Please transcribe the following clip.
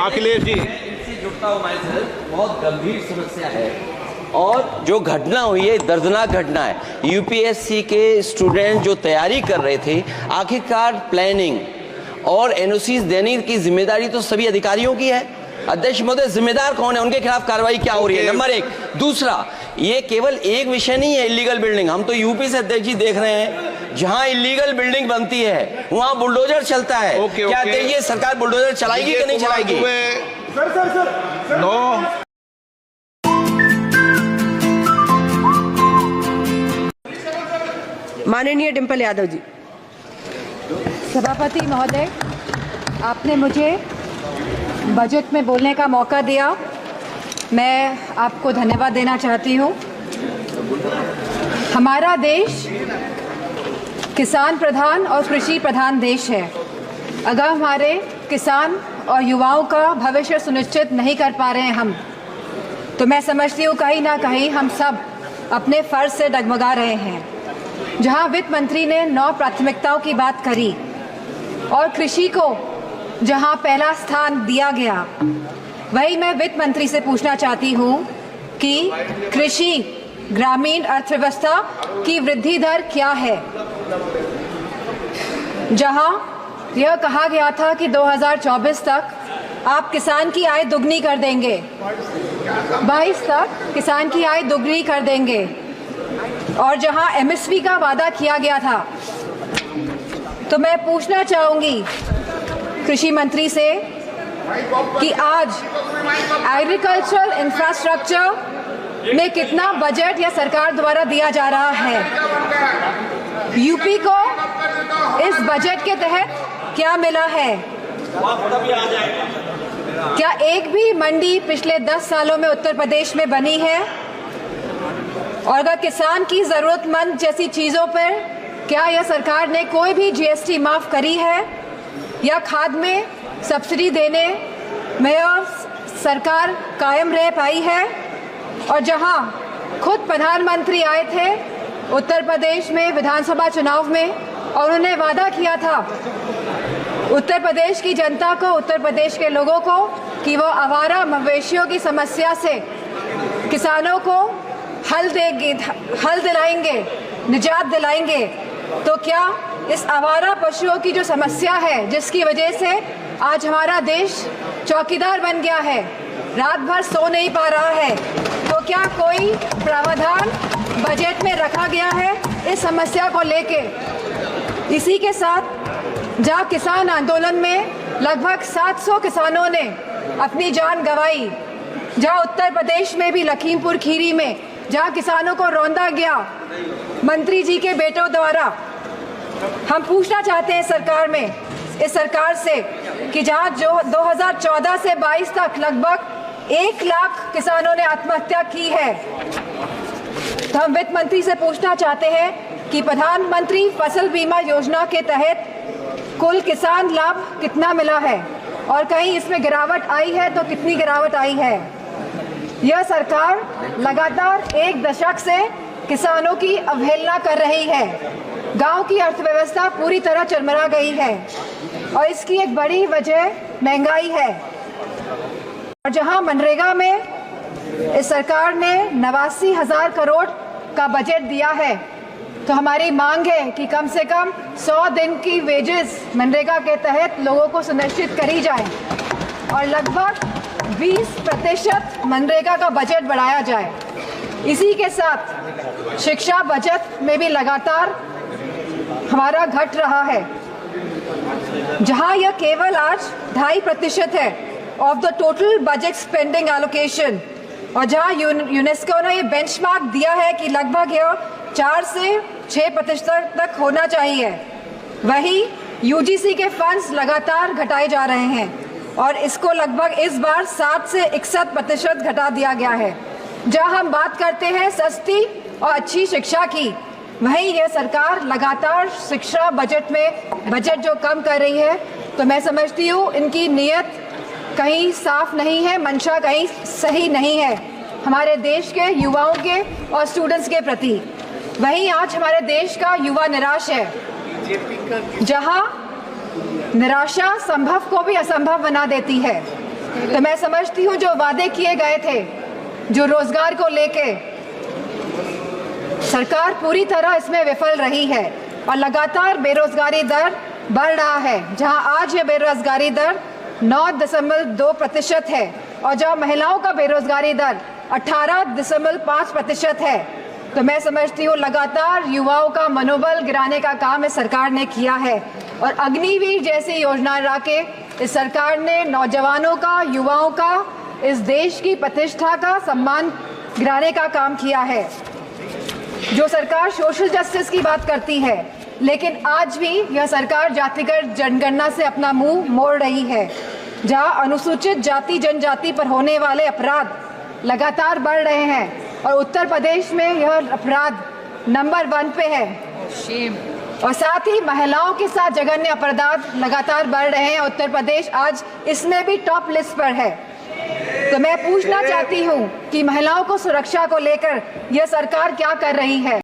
अखिलेश जी इनसे जुड़ता हूं मैं सर, बहुत गंभीर समस्या है और जो घटना हुई है दर्दनाक घटना है। यूपीएससी के स्टूडेंट जो तैयारी कर रहे थे, आखिरकार प्लानिंग और एनओसीज देने की जिम्मेदारी तो सभी अधिकारियों की है। अध्यक्ष महोदय, जिम्मेदार कौन है, उनके खिलाफ कार्रवाई क्या हो रही है? नंबर एक। दूसरा, ये केवल एक विषय नहीं है इलीगल बिल्डिंग। हम तो यूपी से अध्यक्ष जी देख रहे हैं, जहां इलीगल बिल्डिंग बनती है वहां बुलडोजर चलता है। क्या ये सरकार बुलडोजर चलाएगी कि नहीं चलाएगी? नो। माननीय डिम्पल यादव जी। सभापति महोदय, आपने मुझे बजट में बोलने का मौका दिया, मैं आपको धन्यवाद देना चाहती हूँ। हमारा देश किसान प्रधान और कृषि प्रधान देश है। अगर हमारे किसान और युवाओं का भविष्य सुनिश्चित नहीं कर पा रहे हैं हम, तो मैं समझती हूँ कहीं ना कहीं हम सब अपने फर्ज से डगमगा रहे हैं। जहाँ वित्त मंत्री ने 9 प्राथमिकताओं की बात करी और कृषि को जहाँ पहला स्थान दिया गया, वही मैं वित्त मंत्री से पूछना चाहती हूँ कि कृषि ग्रामीण अर्थव्यवस्था की वृद्धि दर क्या है। जहाँ यह कहा गया था कि 2024 तक आप किसान की आय दुगनी कर देंगे, 22 तक किसान की आय दुगनी कर देंगे, और जहां एमएसपी का वादा किया गया था, तो मैं पूछना चाहूंगी कृषि मंत्री से कि आज एग्रीकल्चरल इंफ्रास्ट्रक्चर में कितना बजट या सरकार द्वारा दिया जा रहा है। यूपी को इस बजट के तहत क्या मिला है? क्या एक भी मंडी पिछले 10 सालों में उत्तर प्रदेश में बनी है? और अगर किसान की जरूरतमंद जैसी चीजों पर क्या यह सरकार ने कोई भी जीएसटी माफ करी है, या खाद में सब्सिडी देने में यह सरकार कायम रह पाई है? और जहां खुद प्रधानमंत्री आए थे उत्तर प्रदेश में विधानसभा चुनाव में और उन्होंने वादा किया था उत्तर प्रदेश की जनता को, उत्तर प्रदेश के लोगों को, कि वो आवारा मवेशियों की समस्या से किसानों को हल दिलाएंगे, निजात दिलाएंगे, तो क्या इस आवारा पशुओं की जो समस्या है, जिसकी वजह से आज हमारा देश चौकीदार बन गया है, रात भर सो नहीं पा रहा है, तो क्या कोई प्रावधान बजट में रखा गया है इस समस्या को लेके? इसी के साथ जहाँ किसान आंदोलन में लगभग 700 किसानों ने अपनी जान गंवाई, जहाँ उत्तर प्रदेश में भी लखीमपुर खीरी में जहाँ किसानों को रौंदा गया मंत्री जी के बेटों द्वारा, हम पूछना चाहते हैं इस सरकार से कि जहाँ जो 2014 से 22 तक लगभग 1 लाख किसानों ने आत्महत्या की है, तो हम वित्त मंत्री से पूछना चाहते हैं कि प्रधानमंत्री फसल बीमा योजना के तहत कुल किसान लाभ कितना मिला है, और कहीं इसमें गिरावट आई है तो कितनी गिरावट आई है। यह सरकार लगातार 1 दशक से किसानों की अवहेलना कर रही है। गांव की अर्थव्यवस्था पूरी तरह चरमरा गई है और इसकी एक बड़ी वजह महंगाई है। और जहां मनरेगा में इस सरकार ने 89,000 करोड़ का बजट दिया है, तो हमारी मांग है कि कम से कम 100 दिन की वेजेस मनरेगा के तहत लोगों को सुनिश्चित करी जाए और लगभग 20% मनरेगा का बजट बढ़ाया जाए। इसी के साथ शिक्षा बजट में भी लगातार हमारा घट रहा है, जहां यह केवल आज 2.5% है of the total budget spending allocation, और जहां यूनेस्को ने ये बेंचमार्क दिया है कि लगभग यह 4 से 6% तक होना चाहिए, वही यूजीसी के फंड्स लगातार घटाए जा रहे हैं और इसको लगभग इस बार 7 से 61% घटा दिया गया है। जहां हम बात करते हैं सस्ती और अच्छी शिक्षा की, वहीं यह सरकार लगातार शिक्षा बजट में बजट जो कम कर रही है, तो मैं समझती हूँ इनकी नीयत कहीं साफ नहीं है, मंशा कहीं सही नहीं है हमारे देश के युवाओं के और स्टूडेंट्स के प्रति। वहीं आज हमारे देश का युवा निराश है, जहां निराशा संभव को भी असंभव बना देती है। तो मैं समझती हूँ जो वादे किए गए थे, जो रोजगार को लेके, सरकार पूरी तरह इसमें विफल रही है और लगातार बेरोजगारी दर बढ़ रहा है। जहां आज ये बेरोजगारी दर 9.2% है और जहां महिलाओं का बेरोजगारी दर 18.5% है। तो मैं समझती हूँ लगातार युवाओं का मनोबल गिराने का काम इस सरकार ने किया है और अग्निवीर जैसी योजना ला के इस सरकार ने नौजवानों का, युवाओं का, इस देश की प्रतिष्ठा का, सम्मान गिराने का काम किया है। जो सरकार सोशल जस्टिस की बात करती है, लेकिन आज भी यह सरकार जातिगत जनगणना से अपना मुंह मोड़ रही है। जहां अनुसूचित जाति जनजाति पर होने वाले अपराध लगातार बढ़ रहे हैं और उत्तर प्रदेश में यह अपराध नंबर 1 पे है। और साथ ही महिलाओं के साथ जघन्य अपराध लगातार बढ़ रहे हैं। उत्तर प्रदेश आज इसमें भी टॉप लिस्ट पर है। तो मैं पूछना चाहती हूँ कि महिलाओं को सुरक्षा को लेकर यह सरकार क्या कर रही है।